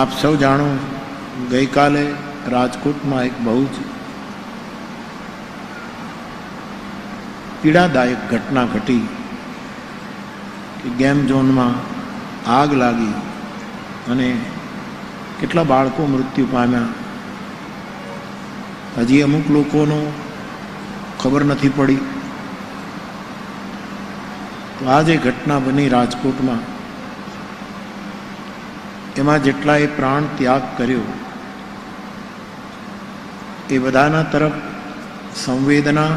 આપ સૌ જાણો, ગઈકાલે રાજકોટમાં એક બહુ જ પીડાદાયક ઘટના ઘટી કે ગેમ ઝોનમાં આગ લાગી અને કેટલા બાળકો મૃત્યુ પામ્યા. હજી અમુક લોકોનો ખબર નથી પડી. તો આ જે ઘટના બની રાજકોટમાં, એમાં જેટલાએ પ્રાણ ત્યાગ કર્યો એ બધાના તરફ સંવેદના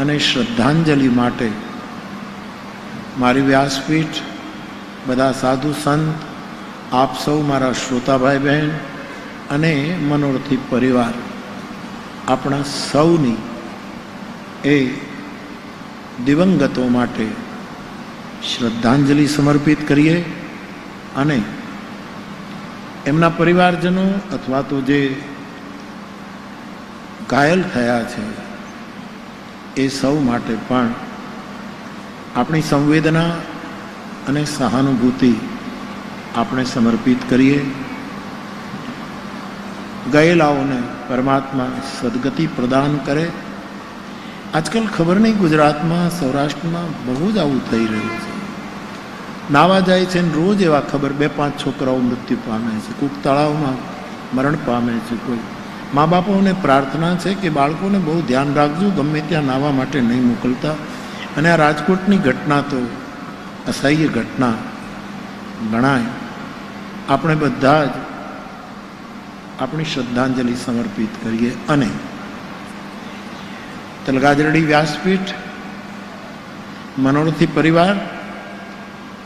અને શ્રદ્ધાંજલિ માટે મારી વ્યાસપીઠ, બધા સાધુ સંત, આપ સૌ મારા શ્રોતાભાઈ બહેન અને મનોરથી પરિવાર, આપણા સૌની એ દિવંગતો માટે શ્રદ્ધાંજલિ સમર્પિત કરીએ અને એમના પરિવારજનો અથવા તો જે ઘાયલ થયા છે એ સૌ માટે પણ આપણી સંવેદના અને સહાનુભૂતિ આપણે સમર્પિત કરીએ. ગયેલાઓને પરમાત્મા સદગતિ પ્રદાન કરે. આજકાલ ખબર નહીં, ગુજરાતમાં, સૌરાષ્ટ્રમાં બહુ જ આવું થઈ રહ્યું છે. નાવા જાય છે ને રોજ એવા ખબર 2-5 છોકરાઓ મૃત્યુ પામે છે, કોઈક તળાવમાં મરણ પામે છે. કોઈ મા બાપોને પ્રાર્થના છે કે બાળકોને બહુ ધ્યાન રાખજો, ગમે ત્યાં નાવા માટે નહીં મોકલતા. અને આ રાજકોટની ઘટના તો અસહ્ય ઘટના ગણાય. આપણે બધા જ આપણી શ્રદ્ધાંજલિ સમર્પિત કરીએ અને તલગાજરડી વ્યાસપીઠ, મનોરથી પરિવાર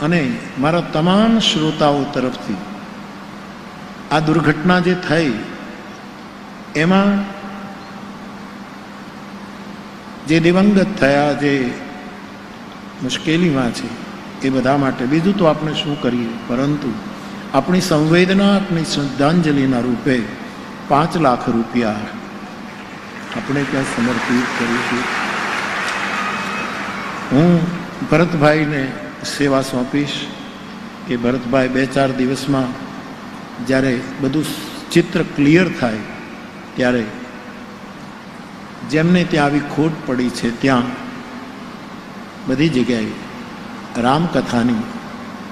અને મારા તમામ શ્રોતાઓ તરફથી આ દુર્ઘટના જે થઈ એમાં જે દિવંગત થયા, જે મુશ્કેલીમાં છે એ બધા માટે બીજું તો આપણે શું કરીએ, પરંતુ આપણી સંવેદના, આપણી શ્રદ્ધાંજલિના રૂપે 5 લાખ રૂપિયા આપણે ત્યાં સમર્પિત કરીશું. હું ભરતભાઈને સેવા સોંપીશ કે ભરતભાઈ 2-4 દિવસમાં જ્યારે બધું ચિત્ર ક્લિયર થાય ત્યારે જેમને ત્યાં આવી ખોટ પડી છે ત્યાં બધી જગ્યાએ રામકથાની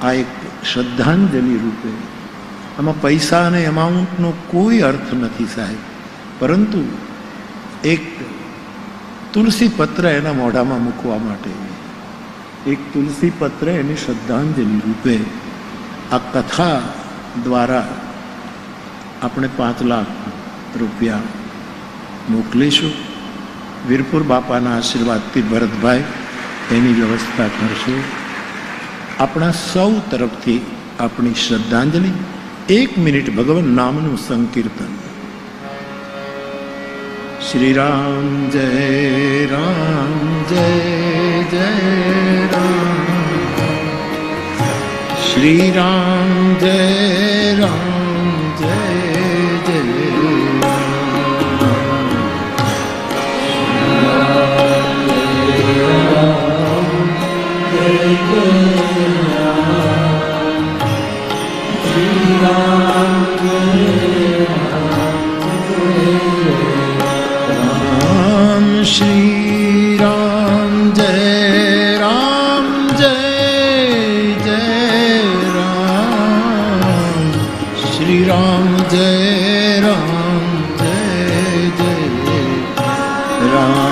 આ એક શ્રદ્ધાંજલિ રૂપે, આમાં પૈસા અને એમાઉન્ટનો કોઈ અર્થ નથી સાહેબ, પરંતુ એક તુલસી પત્ર એના મોઢામાં મૂકવા માટે, એક તુલસી પત્ર એની શ્રદ્ધાંજલિ રૂપે આ કથા દ્વારા આપણે 5 લાખ રૂપિયા મોકલીશું. વીરપુર બાપાના આશીર્વાદથી ભરતભાઈ એની વ્યવસ્થા કરશે. આપણા સૌ તરફથી આપણી શ્રદ્ધાંજલિ. 1 મિનિટ ભગવાન નામનું સંકીર્તન. શ્રી રામ જય રામ જય જય રામ, શ્રી રામ જય રામ જય જય श्री राम जय राम जय जय राम, श्री राम जय राम जय जय राम, श्री राम जय राम जय जय राम,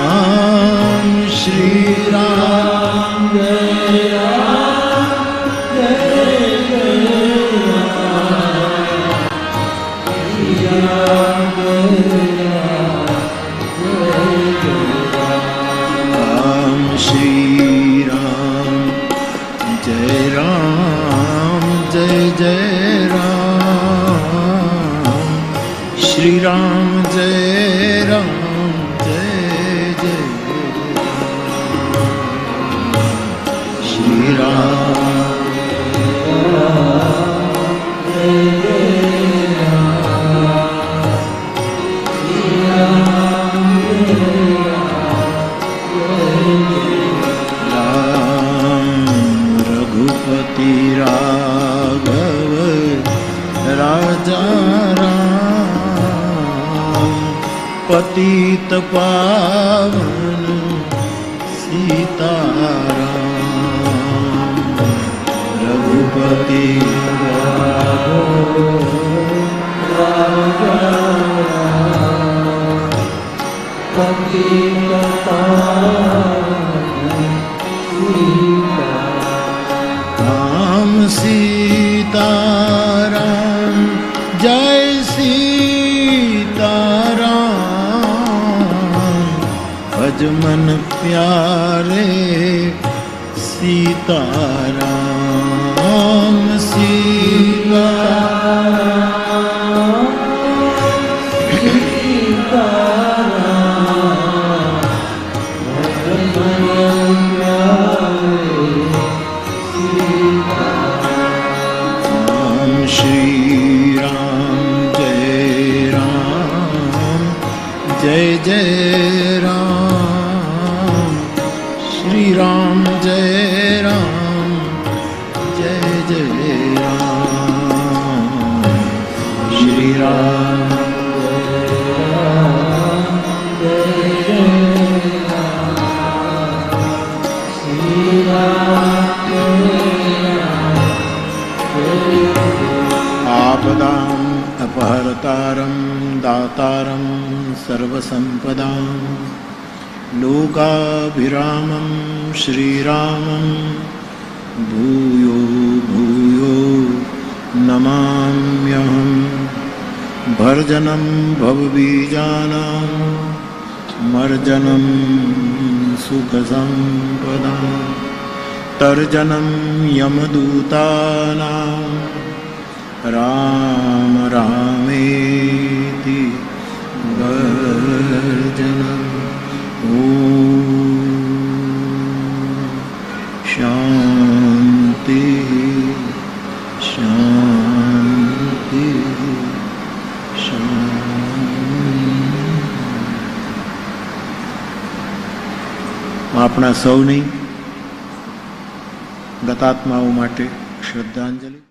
श्री राम जय राम जय जय राम, श्री राम जय राम जय जय श्री राम राजा राम पतित पावन सीताराम रघुपति राम सीताराम जय सीताराम भजमन प्यारे सीताराम सीताराम जय जय राम श्री राम जय राम जय जय राम श्री राम आपदां अपहर्तारं दातारं सर्वसंपदां लोकाभिरामं श्रीरामं भूयो भूयो नमाम्यहं भर्जनं भवबीजानां मर्जनं सुखसंपदां तर्जनं यमदूतानां राम रामेति गर्जनम् ॐ शान्ति शान्ति शान्ति। આપણા સૌની ગતાત્માઓ માટે શ્રદ્ધાંજલિ।